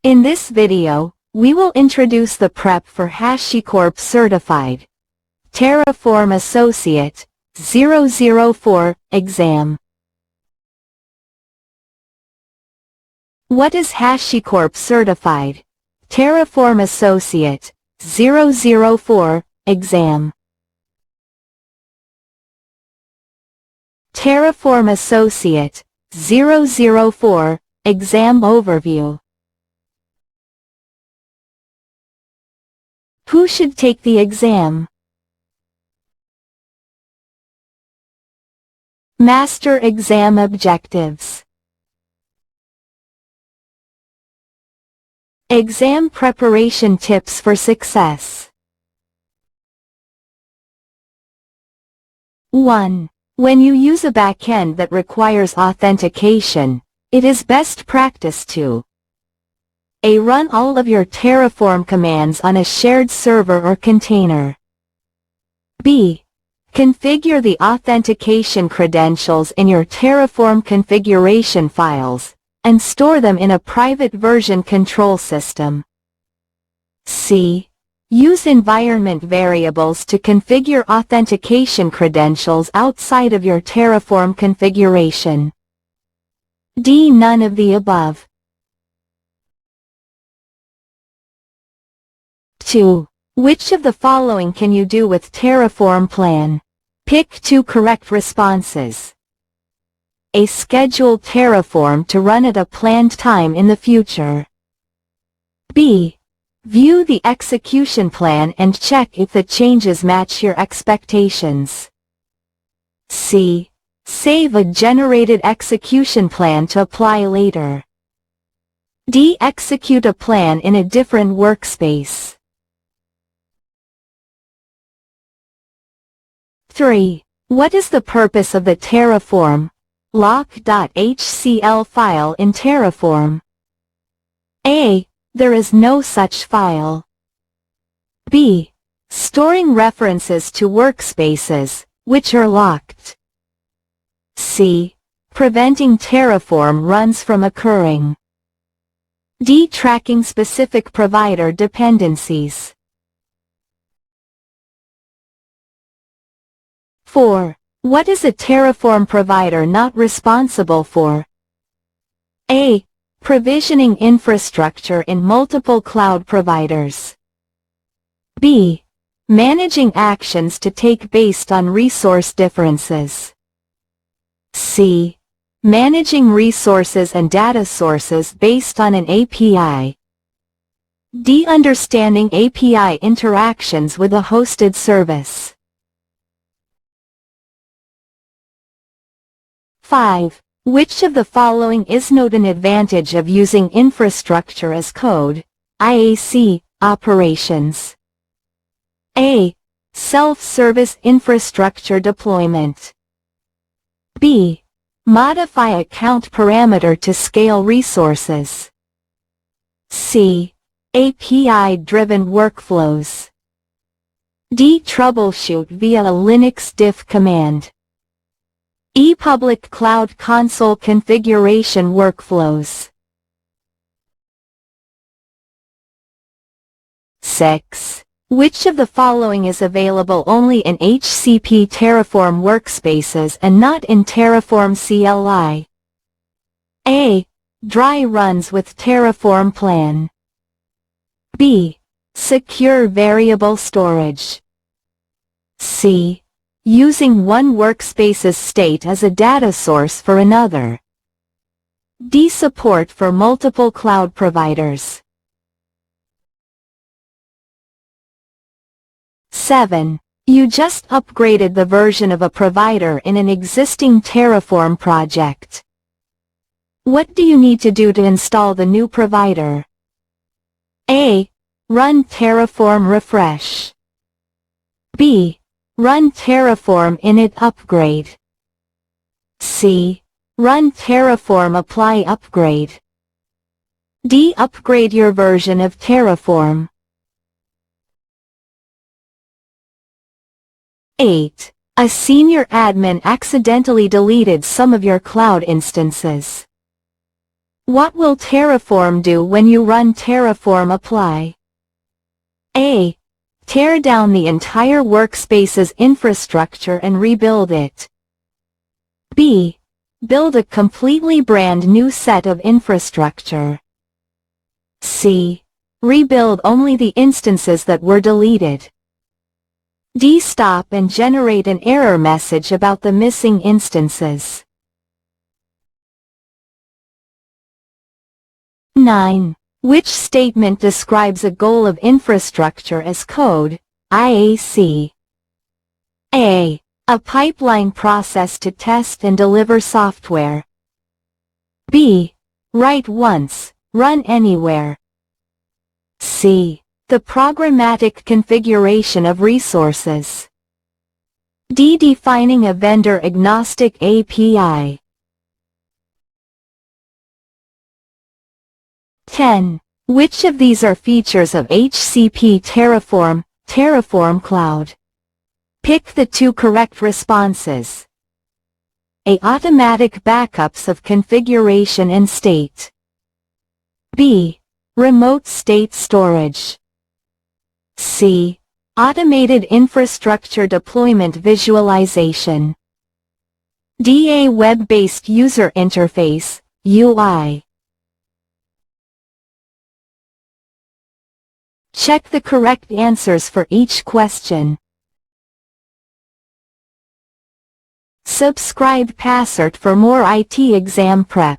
In this video, we will introduce the prep for HashiCorp Certified Terraform Associate 004 exam. What is HashiCorp Certified Terraform Associate 004 exam? Terraform Associate 004 exam overview. Who should take the exam? Master exam objectives. Exam preparation tips for success. 1. When you use a backend that requires authentication, it is best practice to A. Run all of your Terraform commands on a shared server or container. B. Configure the authentication credentials in your Terraform configuration files, and store them in a private version control system. C. Use environment variables to configure authentication credentials outside of your Terraform configuration. D. None of the above. 2. Which of the following can you do with Terraform Plan? Pick 2 correct responses. A. Schedule Terraform to run at a planned time in the future. B. View the execution plan and check if the changes match your expectations. C. Save a generated execution plan to apply later. D. Execute a plan in a different workspace. 3. What is the purpose of the Terraform lock.hcl file in Terraform? A. There is no such file. B. Storing references to workspaces, which are locked. C. Preventing Terraform runs from occurring. D. Tracking specific provider dependencies. 4. What is a Terraform provider not responsible for? A. Provisioning infrastructure in multiple cloud providers. B. Managing actions to take based on resource differences. C. Managing resources and data sources based on an API. D. Understanding API interactions with a hosted service. 5. Which of the following is not an advantage of using infrastructure as code, IAC, operations? A. Self-service infrastructure deployment. B. Modify account parameter to scale resources. C. API-driven workflows. D. Troubleshoot via a Linux diff command. E. Public Cloud Console configuration workflows. 6. Which of the following is available only in HCP Terraform workspaces and not in Terraform CLI? A. Dry runs with Terraform Plan. B. Secure variable storage. C. Using one workspace's state as a data source for another. D. Support for multiple cloud providers. 7. You just upgraded the version of a provider in an existing Terraform project. What do you need to do to install the new provider? A. Run Terraform refresh. B. Run Terraform init upgrade. C. Run Terraform apply upgrade. D. Upgrade your version of Terraform. 8. A senior admin accidentally deleted some of your cloud instances. What will Terraform do when you run Terraform apply? A. Tear down the entire workspace's infrastructure and rebuild it. B. Build a completely brand new set of infrastructure. C. Rebuild only the instances that were deleted. D. Stop and generate an error message about the missing instances. 9. Which statement describes a goal of infrastructure as code, IAC? A. A pipeline process to test and deliver software. B. Write once, run anywhere. C. The programmatic configuration of resources. D. Defining a vendor-agnostic API. 10. Which of these are features of HCP Terraform Cloud? Pick the 2 correct responses. A. Automatic backups of configuration and state. B. Remote state storage. C. Automated infrastructure deployment visualization. D. A web-based user interface, UI. Check the correct answers for each question. Subscribe Cert for more IT exam prep.